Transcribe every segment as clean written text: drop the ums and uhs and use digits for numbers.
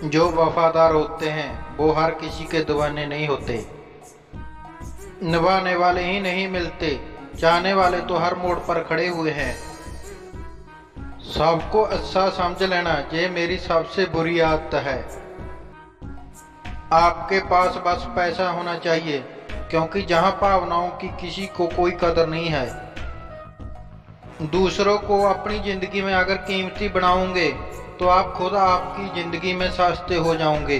जो वफादार होते हैं वो हर किसी के दीवाने नहीं होते। निभाने वाले ही नहीं मिलते, चाहने वाले तो हर मोड़ पर खड़े हुए हैं। सबको अच्छा समझ लेना ये मेरी सबसे बुरी आदत है। आपके पास बस पैसा होना चाहिए, क्योंकि जहां भावनाओं की किसी को कोई कदर नहीं है। दूसरों को अपनी जिंदगी में अगर कीमती बनाओगे तो आप खुद आपकी जिंदगी में सस्ते हो जाओगे।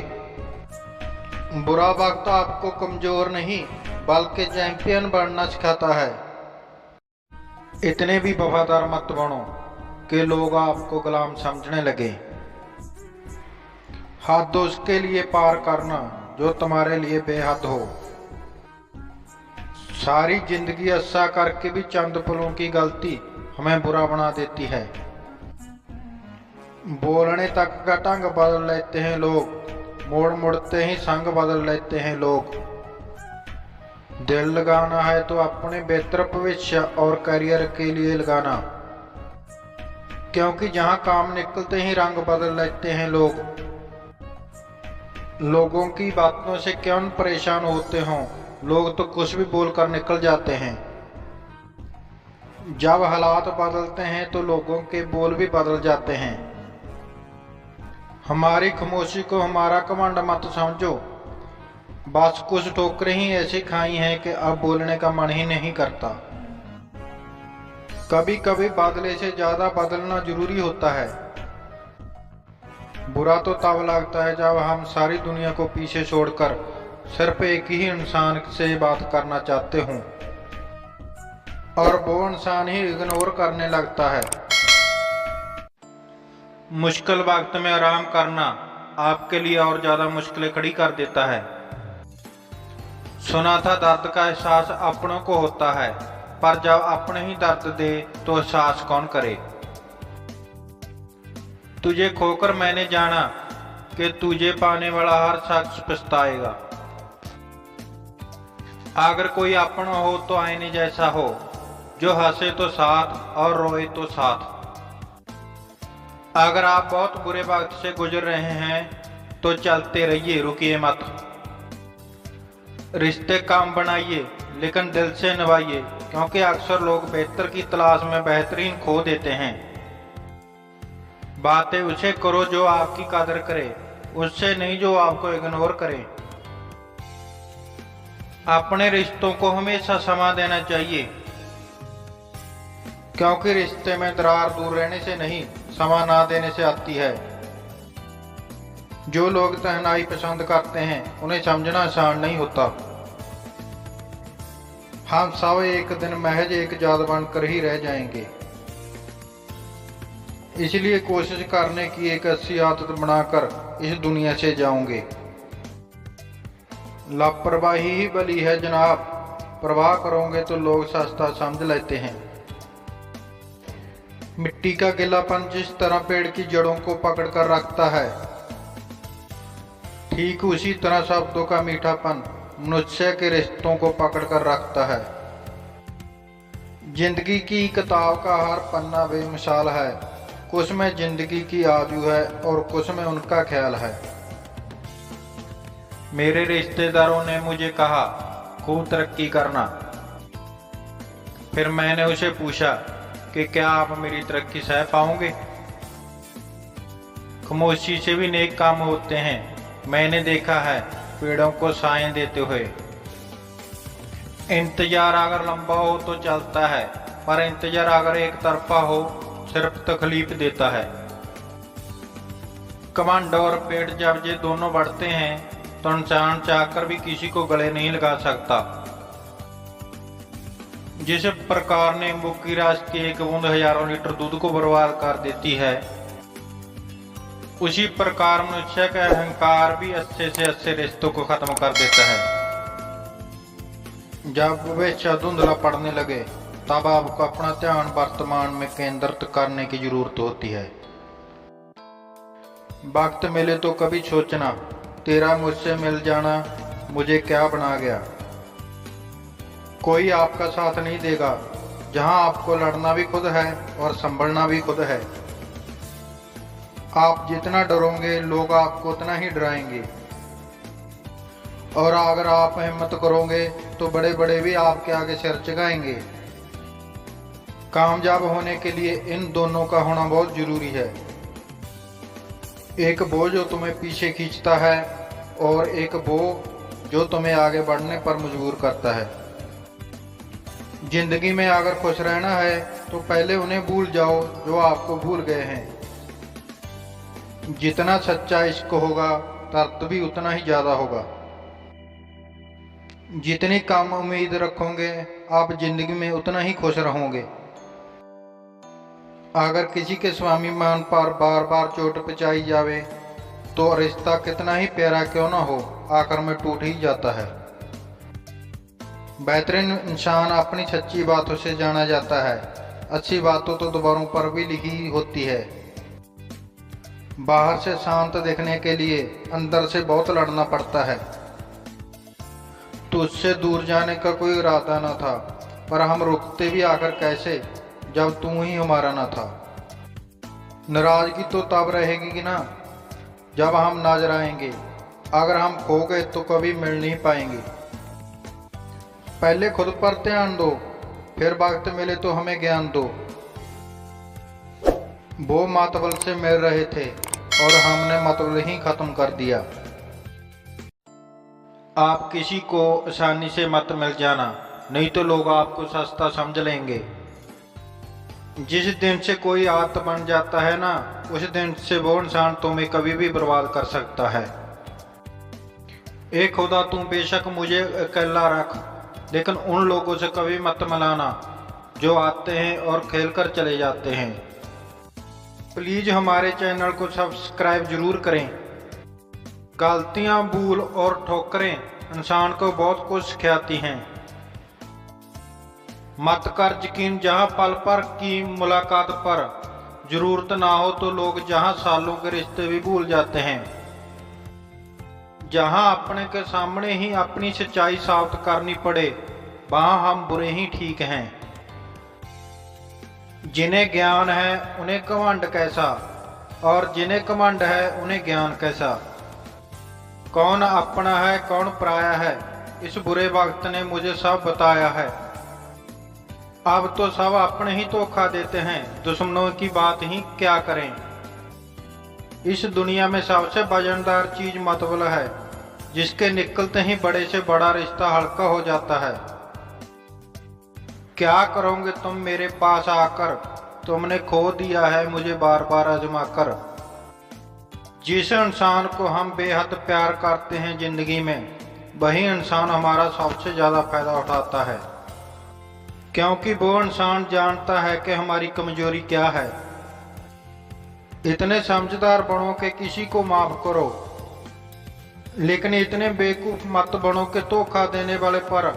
बुरा वक्त आपको कमजोर नहीं बल्कि चैंपियन बनना सिखाता है। इतने भी वफादार मत बनो कि लोग आपको गुलाम समझने लगे। हद उसके लिए पार करना जो तुम्हारे लिए बेहद हो। सारी जिंदगी अच्छा करके भी चंद पलों की गलती हमें बुरा बना देती है। बोलने तक का ढंग बदल लेते हैं लोग, मोड़ मुड़ते ही संग बदल लेते हैं लोग। दिल लगाना है तो अपने बेहतर भविष्य और करियर के लिए लगाना, क्योंकि जहां काम निकलते ही रंग बदल लेते हैं लोग। लोगों की बातों से क्यों परेशान होते हों, लोग तो कुछ भी बोलकर निकल जाते हैं। जब हालात बदलते हैं तो लोगों के बोल भी बदल जाते हैं। हमारी खामोशी को हमारा कमांड मत समझो। बस कुछ ठोकरें ही ऐसी खाई हैं कि अब बोलने का मन ही नहीं करता। कभी कभी बदले से ज्यादा बदलना जरूरी होता है। बुरा तो तब लगता है जब हम सारी दुनिया को पीछे छोड़कर सिर्फ एक ही इंसान से बात करना चाहते हों और वो इंसान ही इग्नोर करने लगता है। मुश्किल वक्त में आराम करना आपके लिए और ज्यादा मुश्किलें खड़ी कर देता है। सुना था दर्द का एहसास अपनों को होता है, पर जब अपने ही दर्द दे तो एहसास कौन करे। तुझे खोकर मैंने जाना कि तुझे पाने वाला हर शख्स पछताएगा। अगर कोई अपना हो तो आईने जैसा हो, जो हंसे तो साथ और रोए तो साथ। अगर आप बहुत बुरे वक्त से गुजर रहे हैं तो चलते रहिए, रुकिए मत। रिश्ते काम बनाइए लेकिन दिल से निभाइए, क्योंकि अक्सर लोग बेहतर की तलाश में बेहतरीन खो देते हैं। बातें उसे करो जो आपकी कदर करे, उससे नहीं जो आपको इग्नोर करे। अपने रिश्तों को हमेशा समय देना चाहिए, क्योंकि रिश्ते में दरार दूर रहने से नहीं, समय ना देने से आती है। जो लोग तन्हाई पसंद करते हैं उन्हें समझना आसान नहीं होता। हम सब एक दिन महज एक याद बनकर ही रह जाएंगे। इसलिए कोशिश करने की एक अच्छी आदत बनाकर इस दुनिया से जाओगे। लापरवाही ही बली है जनाब, परवाह करोगे तो लोग सस्ता समझ लेते हैं। मिट्टी का गीलापन जिस तरह पेड़ की जड़ों को पकड़ कर रखता है, ठीक उसी तरह शब्दों का मीठापन मनुष्य के रिश्तों को पकड़ कर रखता है। जिंदगी की किताब का हर पन्ना बेमिसाल है, कुछ में जिंदगी की आजू है और कुछ में उनका ख्याल है। मेरे रिश्तेदारों ने मुझे कहा खूब तरक्की करना। फिर मैंने उसे पूछा कि क्या आप मेरी तरक्की सह पाओगे। खामोशी से भी नेक काम होते हैं, मैंने देखा है पेड़ों को छाएं देते हुए। इंतजार अगर लंबा हो तो चलता है, पर इंतजार अगर एक तरफा हो सिर्फ तकलीफ देता है। कमांड और पेट जब ये दोनों बढ़ते हैं तो इंसान चाहकर भी किसी को गले नहीं लगा सकता। जिस प्रकार नींबू की रस की एक बूंद हजारों लीटर दूध को बर्बाद कर देती है, उसी प्रकार मनुष्य का अहंकार भी अच्छे से अच्छे रिश्तों को खत्म कर देता है। जब भविष्य धुंधला पड़ने लगे तब आपको अपना ध्यान वर्तमान में केंद्रित करने की जरूरत होती है। वक्त मिले तो कभी सोचना, तेरा मुझसे मिल जाना मुझे क्या बना गया। कोई आपका साथ नहीं देगा जहां आपको लड़ना भी खुद है और संभलना भी खुद है। आप जितना डरोगे लोग आपको उतना ही डराएंगे, और अगर आप हिम्मत करोगे तो बड़े बड़े भी आपके आगे सिर झुकाएंगे। कामयाब होने के लिए इन दोनों का होना बहुत जरूरी है। एक वो जो तुम्हें पीछे खींचता है और एक वो जो तुम्हें आगे बढ़ने पर मजबूर करता है। जिंदगी में अगर खुश रहना है तो पहले उन्हें भूल जाओ जो आपको भूल गए हैं। जितना सच्चा इश्क होगा दर्द भी उतना ही ज्यादा होगा। जितनी कम उम्मीद रखोगे आप जिंदगी में उतना ही खुश रहोगे। अगर किसी के स्वाभिमान पर बार बार चोट पहुंचाई जावे तो रिश्ता कितना ही प्यारा क्यों ना हो आखिर में टूट ही जाता है। बेहतरीन इंसान अपनी सच्ची बातों से जाना जाता है। अच्छी बातों तो दीवारों पर भी लिखी होती है। बाहर से शांत दिखने के लिए अंदर से बहुत लड़ना पड़ता है। तुझसे दूर जाने का कोई इरादा न था, पर हम रुकते भी आकर कैसे जब तू ही हमारा न था। नाराजगी तो तब रहेगी ना जब हम नजर आएंगे। अगर हम खो गए तो कभी मिल नहीं पाएंगे। पहले खुद पर ध्यान दो, फिर वक्त मिले तो हमें ज्ञान दो। वो मातबल से मिल रहे थे और हमने मतबल ही खत्म कर दिया। आप किसी को आसानी से मत मिल जाना, नहीं तो लोग आपको सस्ता समझ लेंगे। जिस दिन से कोई आदत बन जाता है ना, उस दिन से वो इंसान तुम्हें कभी भी बर्बाद कर सकता है। ए खुदा, तू बेशक मुझे अकेला रख, लेकिन उन लोगों से कभी मत मिलाना जो आते हैं और खेल कर चले जाते हैं। प्लीज हमारे चैनल को सब्सक्राइब जरूर करें। गलतियां, भूल और ठोकरें इंसान को बहुत कुछ सिखाती हैं। मत कर यकीन जहां पल पर की मुलाकात पर जरूरत ना हो तो लोग जहां सालों के रिश्ते भी भूल जाते हैं। जहां अपने के सामने ही अपनी सच्चाई साबित करनी पड़े वहां हम बुरे ही ठीक हैं। जिन्हें ज्ञान है उन्हें घमंड कैसा, और जिन्हें घमंड है उन्हें ज्ञान कैसा। कौन अपना है कौन पराया है, इस बुरे वक्त ने मुझे सब बताया है। अब तो सब अपने ही धोखा देते हैं, दुश्मनों की बात ही क्या करें। इस दुनिया में सबसे वजनदार चीज मतबल है, जिसके निकलते ही बड़े से बड़ा रिश्ता हल्का हो जाता है। क्या करोगे तुम मेरे पास आकर, तुमने खो दिया है मुझे बार बार आजमा कर। जिस इंसान को हम बेहद प्यार करते हैं जिंदगी में, वही इंसान हमारा सबसे ज्यादा फायदा उठाता है, क्योंकि वो इंसान जानता है कि हमारी कमजोरी क्या है। इतने समझदार बनो कि किसी को माफ करो, लेकिन इतने बेवकूफ मत बनो कि धोखा देने वाले पर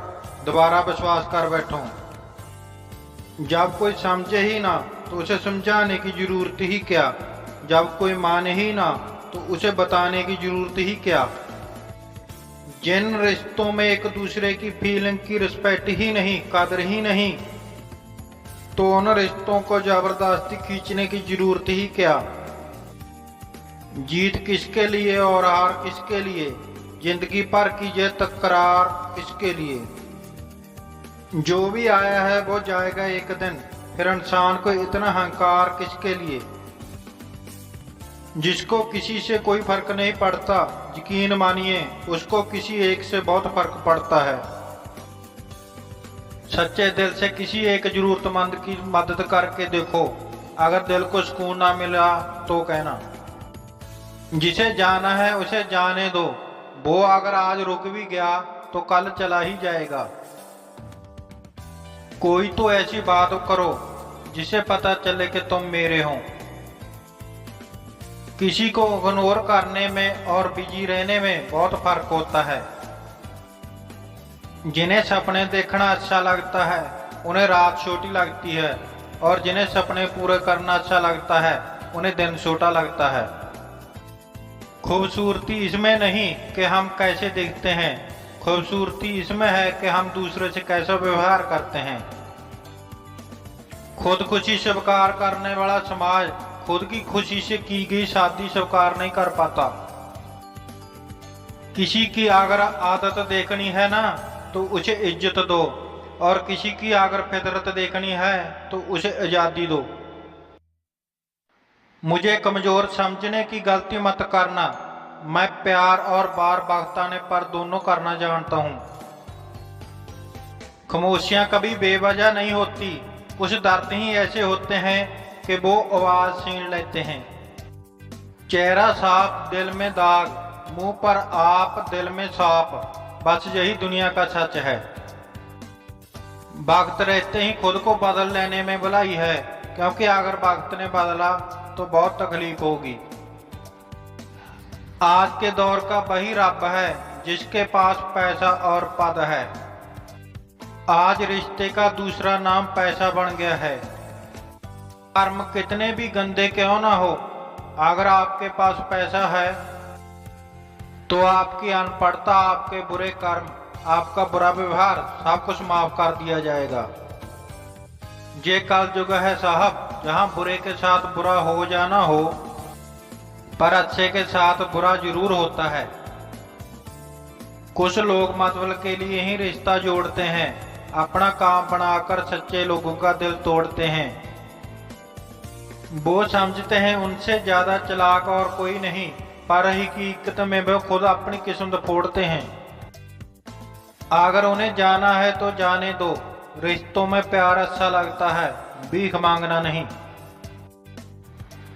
दोबारा विश्वास कर बैठो। जब कोई समझे ही ना तो उसे समझाने की जरूरत ही क्या, जब कोई माने ही ना तो उसे बताने की जरूरत ही क्या। जिन रिश्तों में एक दूसरे की फीलिंग की रिस्पेक्ट ही नहीं, कदर ही नहीं, तो उन रिश्तों को जबरदस्ती खींचने की जरूरत ही क्या। जीत किसके लिए और हार किसके लिए, जिंदगी भर की ये तकरार किसके लिए। जो भी आया है वो जाएगा एक दिन, फिर इंसान को इतना अहंकार किसके लिए। जिसको किसी से कोई फर्क नहीं पड़ता, यकीन मानिए उसको किसी एक से बहुत फर्क पड़ता है। सच्चे दिल से किसी एक जरूरतमंद की मदद करके देखो, अगर दिल को सुकून ना मिला तो कहना। जिसे जाना है उसे जाने दो, वो अगर आज रुक भी गया तो कल चला ही जाएगा। कोई तो ऐसी बात करो जिसे पता चले कि तुम मेरे हो। किसी को इग्नोर करने में और बिजी रहने में बहुत फर्क होता है। जिन्हें सपने देखना अच्छा लगता है उन्हें रात छोटी लगती है, और जिन्हें सपने पूरे करना अच्छा लगता है उन्हें दिन छोटा लगता है। खूबसूरती इसमें नहीं कि हम कैसे दिखते हैं, खूबसूरती इसमें है कि हम दूसरे से कैसा व्यवहार करते हैं। खुदकुशी स्वीकार करने वाला समाज खुद की खुशी से की गई शादी स्वीकार नहीं कर पाता। किसी की अगर आदत देखनी है ना तो उसे इज्जत दो, और किसी की अगर फितरत देखनी है तो उसे आज़ादी दो। मुझे कमजोर समझने की गलती मत करना। मैं प्यार और बार बख्ताने पर दोनों करना जानता हूँ। खामोशियां कभी बेवजह नहीं होती, कुछ दर्द ही ऐसे होते हैं कि वो आवाज छीन लेते हैं। चेहरा साफ दिल में दाग, मुंह पर आप दिल में सांप, बस यही दुनिया का सच है। वक्त रहते ही खुद को बदल लेने में भलाई है, क्योंकि अगर वक्त ने बदला तो बहुत तकलीफ होगी। आज के दौर का वही रब है जिसके पास पैसा और पद है। आज रिश्ते का दूसरा नाम पैसा बन गया है। कर्म कितने भी गंदे क्यों ना हो, अगर आपके पास पैसा है तो आपकी अनपढ़ता, आपके बुरे कर्म, आपका बुरा व्यवहार सब कुछ माफ कर दिया जाएगा। ये कल युग है साहब, जहां बुरे के साथ बुरा हो जाना हो, पर अच्छे के साथ बुरा जरूर होता है। कुछ लोग मतलब के लिए ही रिश्ता जोड़ते हैं, अपना काम बनाकर सच्चे लोगों का दिल तोड़ते हैं। वो समझते हैं उनसे ज्यादा चालाक और कोई नहीं, पर हकीकत में वो खुद अपनी किस्मत फोड़ते हैं। अगर उन्हें जाना है तो जाने दो। रिश्तों में प्यार अच्छा लगता है, भीख मांगना नहीं।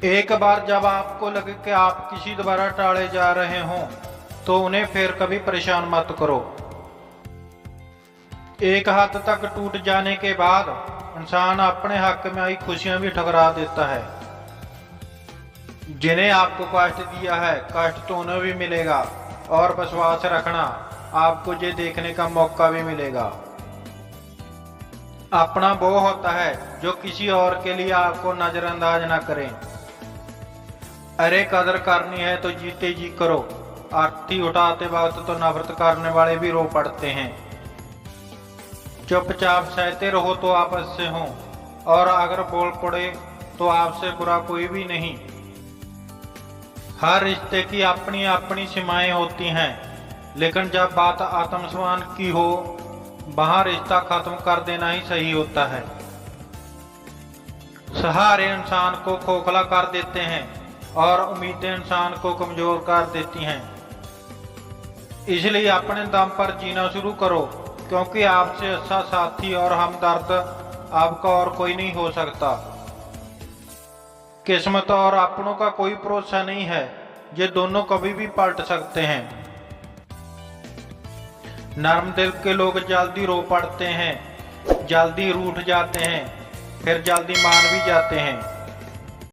एक बार जब आपको लगे कि आप किसी द्वारा टाले जा रहे हों तो उन्हें फिर कभी परेशान मत करो। एक हद तक टूट जाने के बाद इंसान अपने हक में आई खुशियां भी ठुकरा देता है। जिन्हें आपको कष्ट दिया है, कष्ट तो उन्हें भी मिलेगा, और विश्वास रखना, आपको ये देखने का मौका भी मिलेगा। अपना वो होता है जो किसी और के लिए आपको नजरअंदाज ना करें। अरे कदर करनी है तो जीते जी करो। अर्थी उठाते वक्त तो नफरत करने वाले भी रो पड़ते हैं। चुपचाप सहते रहो तो आपस से हो, और अगर बोल पड़े तो आपसे बुरा कोई भी नहीं। हर रिश्ते की अपनी अपनी सीमाएं होती हैं, लेकिन जब बात आत्मसम्मान की हो, वहां रिश्ता खत्म कर देना ही सही होता है। सहारे इंसान को खोखला कर देते हैं और उम्मीदें इंसान को कमजोर कर देती हैं। इसलिए अपने दम पर जीना शुरू करो, क्योंकि आपसे अच्छा साथी और हमदर्द आपका और कोई नहीं हो सकता। किस्मत और अपनों का कोई भरोसा नहीं है, ये दोनों कभी भी पलट सकते हैं। नरम दिल के लोग जल्दी रो पड़ते हैं, जल्दी रूठ जाते हैं, फिर जल्दी मान भी जाते हैं।